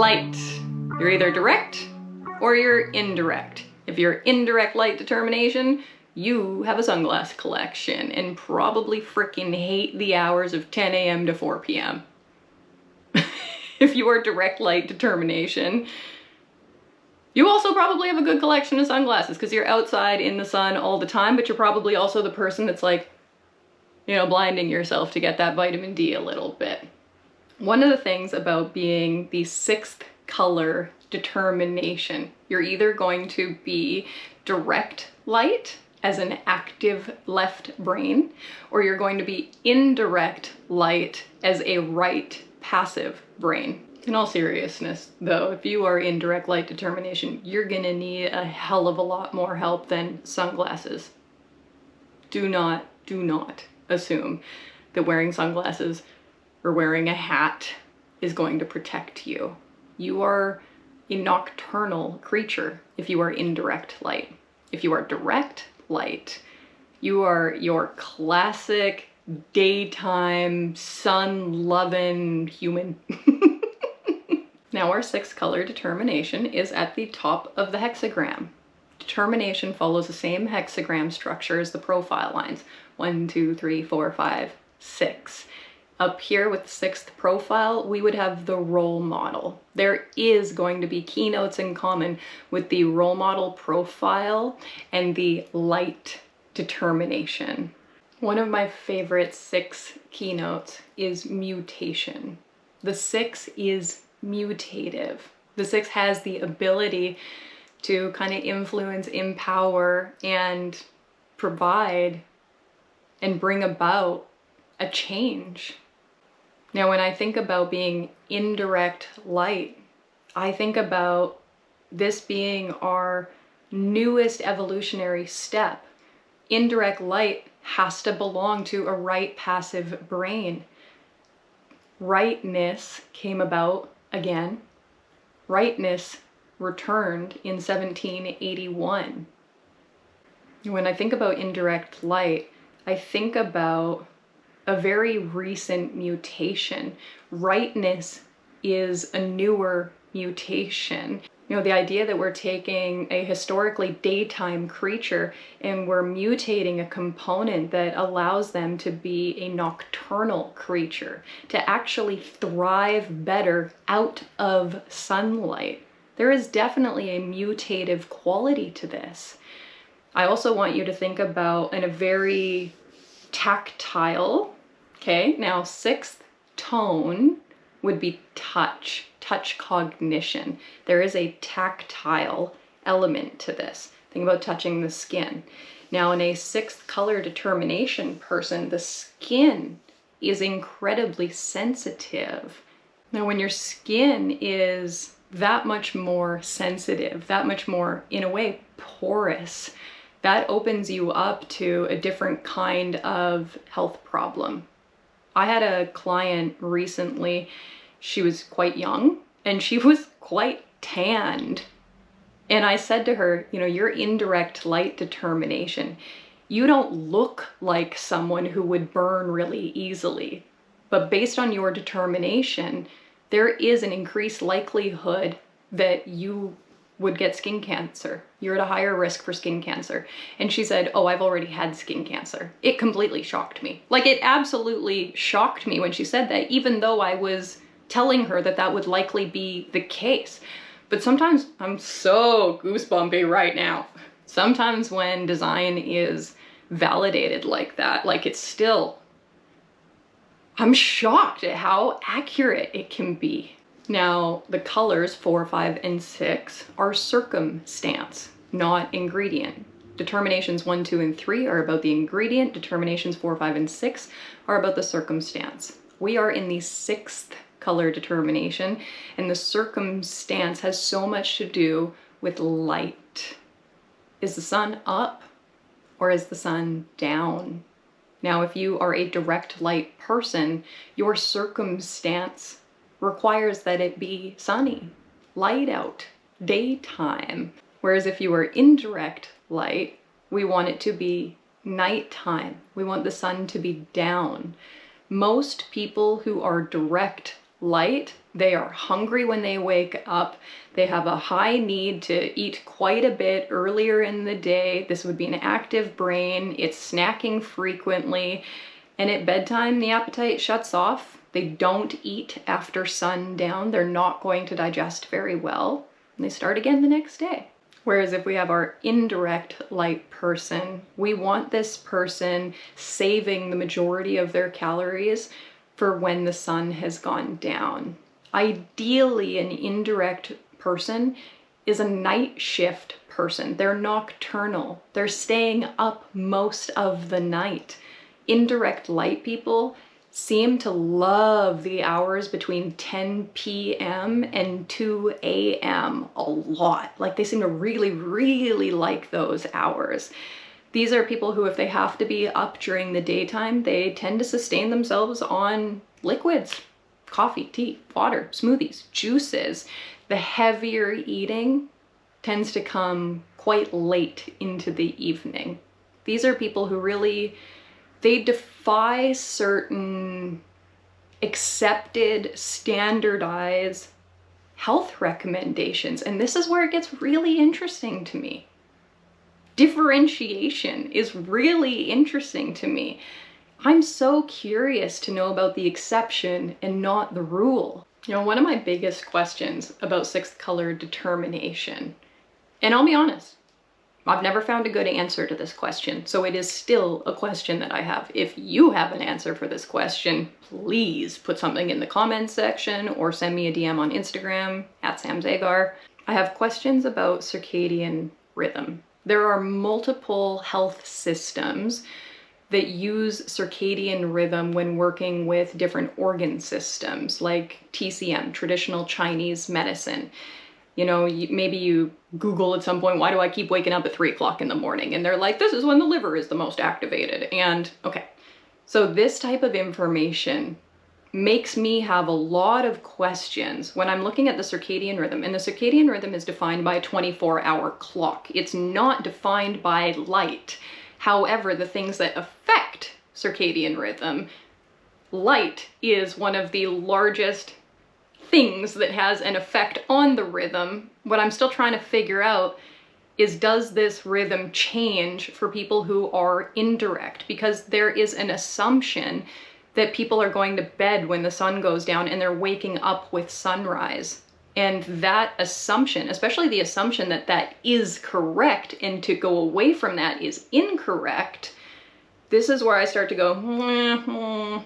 light. You're either direct or you're indirect. If you're indirect light determination, you have a sunglass collection and probably freaking hate the hours of 10 a.m. to 4 p.m. If you are direct light determination, you also probably have a good collection of sunglasses because you're outside in the sun all the time, but you're probably also the person that's like, you know, blinding yourself to get that vitamin D a little bit. One of the things about being the sixth color determination, you're either going to be direct light as an active left brain, or you're going to be indirect light as a right passive brain. In all seriousness though, if you are indirect light determination, you're gonna need a hell of a lot more help than sunglasses. Do not assume that wearing sunglasses or wearing a hat is going to protect you. You are a nocturnal creature if you are indirect light. If you are direct light, you are your classic daytime sun-loving human. Now our sixth color determination is at the top of the hexagram. Determination follows the same hexagram structure as the profile lines. 1, 2, 3, 4, 5, 6. Up here with the sixth profile, we would have the role model. There is going to be keynotes in common with the role model profile and the light determination. One of my favorite 6 keynotes is mutation. The 6 is mutative. The 6 has the ability to kind of influence, empower, and provide and bring about a change. Now, when I think about being indirect light, I think about this being our newest evolutionary step. Indirect light has to belong to a right passive brain. Rightness came about again. Rightness returned in 1781. When I think about indirect light, I think about a very recent mutation. Rightness is a newer mutation. You know, the idea that we're taking a historically daytime creature and we're mutating a component that allows them to be a nocturnal creature, to actually thrive better out of sunlight. There is definitely a mutative quality to this. I also want you to think about in a very tactile, okay, now sixth tone would be touch cognition. There is a tactile element to this. Think about touching the skin. Now in a sixth color determination person, the skin is incredibly sensitive. Now when your skin is that much more sensitive, that much more, in a way, porous, that opens you up to a different kind of health problem. I had a client recently, she was quite young and she was quite tanned. And I said to her, you know, you're indirect light determination. You don't look like someone who would burn really easily, but based on your determination, there is an increased likelihood that you would get skin cancer. You're at a higher risk for skin cancer. And she said, oh, I've already had skin cancer. It completely shocked me. Like, it absolutely shocked me when she said that, even though I was telling her that that would likely be the case. But sometimes I'm so goosebumpy right now. Sometimes when design is validated like that, like it's still, I'm shocked at how accurate it can be. Now, the colors 4, 5, and 6 are circumstance, not ingredient. Determinations 1, 2, and 3 are about the ingredient. Determinations 4, 5, and 6 are about the circumstance. We are in the sixth color determination, and the circumstance has so much to do with light. Is the sun up or is the sun down? Now, if you are a direct light person, your circumstance requires that it be sunny, light out, daytime. Whereas if you are indirect light, we want it to be nighttime. We want the sun to be down. Most people who are direct light, they are hungry when they wake up. They have a high need to eat quite a bit earlier in the day. This would be an active brain. It's snacking frequently. And at bedtime, the appetite shuts off. They don't eat after sundown. They're not going to digest very well. And they start again the next day. Whereas if we have our indirect light person, we want this person saving the majority of their calories for when the sun has gone down. Ideally, an indirect person is a night shift person. They're nocturnal. They're staying up most of the night. Indirect light people seem to love the hours between 10 p.m. and 2 a.m. a lot. Like, they seem to really, really like those hours. These are people who, if they have to be up during the daytime, they tend to sustain themselves on liquids, coffee, tea, water, smoothies, juices. The heavier eating tends to come quite late into the evening. These are people who really, they defy certain accepted, standardized health recommendations. And this is where it gets really interesting to me. Differentiation is really interesting to me. I'm so curious to know about the exception and not the rule. You know, one of my biggest questions about sixth color determination, and I'll be honest, I've never found a good answer to this question, so it is still a question that I have. If you have an answer for this question, please put something in the comments section or send me a DM on Instagram @SamZagar. I have questions about circadian rhythm. There are multiple health systems that use circadian rhythm when working with different organ systems, like TCM, traditional Chinese medicine. You know, maybe you Google at some point, why do I keep waking up at 3 o'clock in the morning? And they're like, this is when the liver is the most activated. And okay, so this type of information makes me have a lot of questions when I'm looking at the circadian rhythm. And the circadian rhythm is defined by a 24-hour clock. It's not defined by light. However, the things that affect circadian rhythm, light is one of the largest things that has an effect on the rhythm. What I'm still trying to figure out is, does this rhythm change for people who are indirect? Because there is an assumption that people are going to bed when the sun goes down and they're waking up with sunrise. And that assumption, especially the assumption that that is correct and to go away from that is incorrect, this is where I start to go,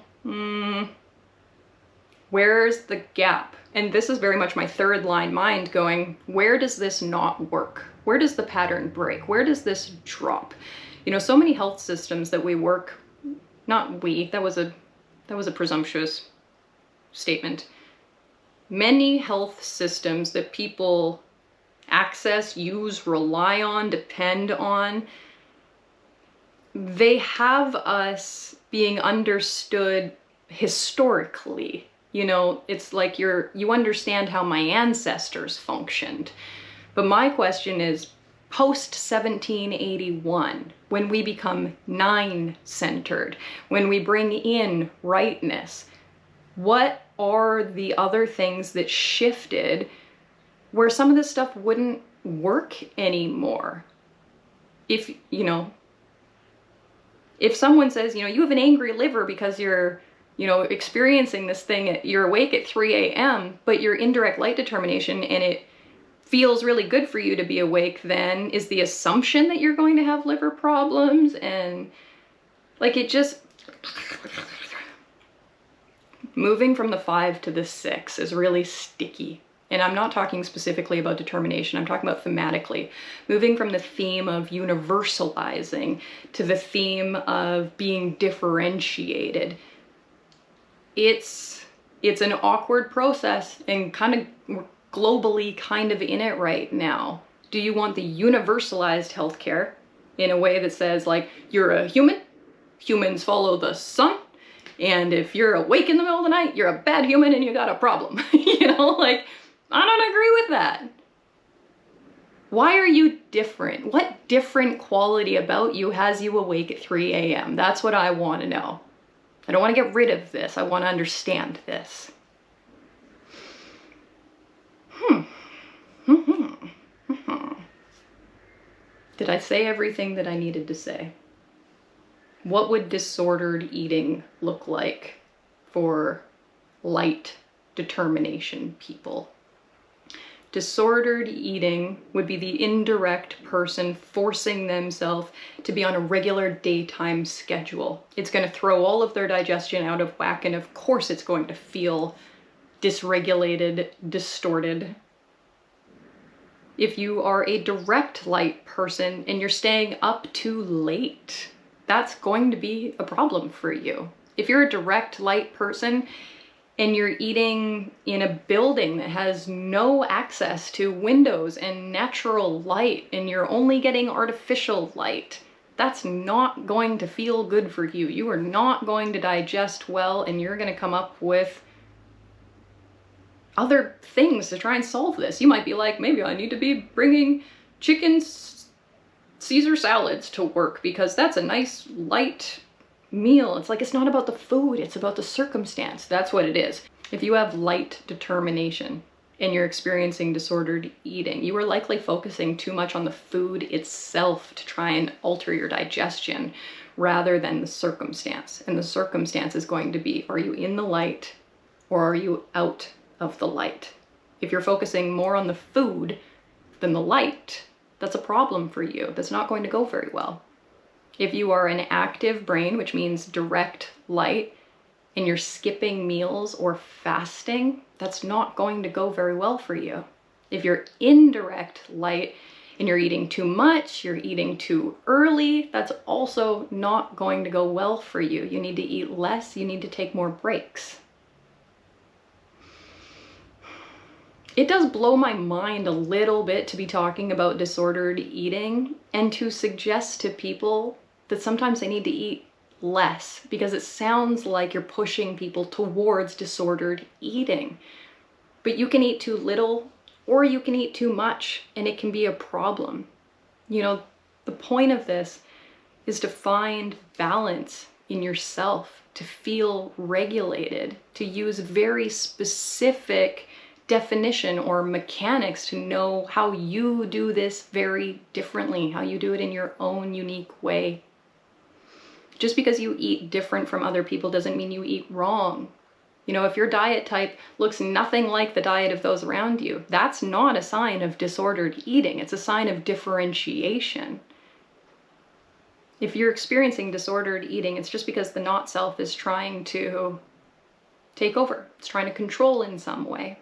where's the gap? And this is very much my third line mind going, where does this not work? Where does the pattern break? Where does this drop? You know, so many health systems that we work, not we, that was a presumptuous statement. Many health systems that people access, use, rely on, depend on, they have us being understood historically. You know, it's like you understand how my ancestors functioned. But my question is, post 1781, when we become nine-centered, when we bring in rightness, what are the other things that shifted where some of this stuff wouldn't work anymore? If, you know, if someone says, you know, you have an angry liver because you're, you know, experiencing this thing, you're awake at 3 a.m., but your indirect light determination and it feels really good for you to be awake, then is the assumption that you're going to have liver problems. And like, it just, moving from the 5 to the 6 is really sticky. And I'm not talking specifically about determination, I'm talking about thematically. Moving from the theme of universalizing to the theme of being differentiated. It's an awkward process, and kind of we're globally kind of in it right now. Do you want the universalized healthcare in a way that says, like, you're a human, humans follow the sun, and if you're awake in the middle of the night, you're a bad human and you got a problem. You know, like, I don't agree with that. Why are you different? What different quality about you has you awake at 3 a.m.? That's what I want to know. I don't want to get rid of this. I want to understand this. Did I say everything that I needed to say? What would disordered eating look like for light determination people? Disordered eating would be the indirect person forcing themselves to be on a regular daytime schedule. It's going to throw all of their digestion out of whack, and of course it's going to feel dysregulated, distorted. If you are a direct light person and you're staying up too late, that's going to be a problem for you. If you're a direct light person and you're eating in a building that has no access to windows and natural light, and you're only getting artificial light, that's not going to feel good for you. You are not going to digest well, and you're going to come up with other things to try and solve this. You might be like, maybe I need to be bringing chicken Caesar salads to work because that's a nice light meal. It's like, it's not about the food, it's about the circumstance. That's what it is. If you have light determination and you're experiencing disordered eating, you are likely focusing too much on the food itself to try and alter your digestion rather than the circumstance. And the circumstance is going to be, are you in the light or are you out of the light? If you're focusing more on the food than the light, that's a problem for you. That's not going to go very well. If you are an active brain, which means direct light, and you're skipping meals or fasting, that's not going to go very well for you. If you're indirect light and you're eating too much, you're eating too early, that's also not going to go well for you. You need to eat less, you need to take more breaks. It does blow my mind a little bit to be talking about disordered eating and to suggest to people that sometimes they need to eat less, because it sounds like you're pushing people towards disordered eating. But you can eat too little or you can eat too much, and it can be a problem. You know, the point of this is to find balance in yourself, to feel regulated, to use very specific definition or mechanics to know how you do this very differently, how you do it in your own unique way. Just because you eat different from other people doesn't mean you eat wrong. You know, if your diet type looks nothing like the diet of those around you, that's not a sign of disordered eating. It's a sign of differentiation. If you're experiencing disordered eating, it's just because the not self is trying to take over. It's trying to control in some way.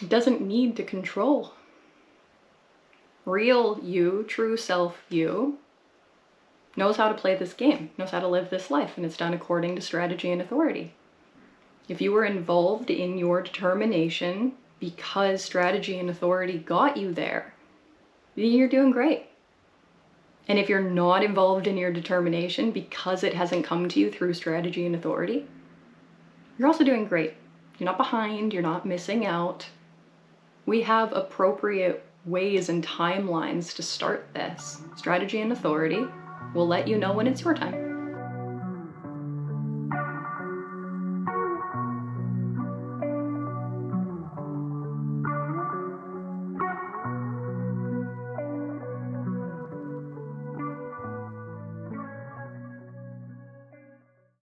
It doesn't need to control. Real you, true self you, knows how to play this game, knows how to live this life, and it's done according to strategy and authority. If you were involved in your determination because strategy and authority got you there, then you're doing great. And if you're not involved in your determination because it hasn't come to you through strategy and authority, you're also doing great. You're not behind, you're not missing out. We have appropriate ways and timelines to start this. Strategy and authority will let you know when it's your time.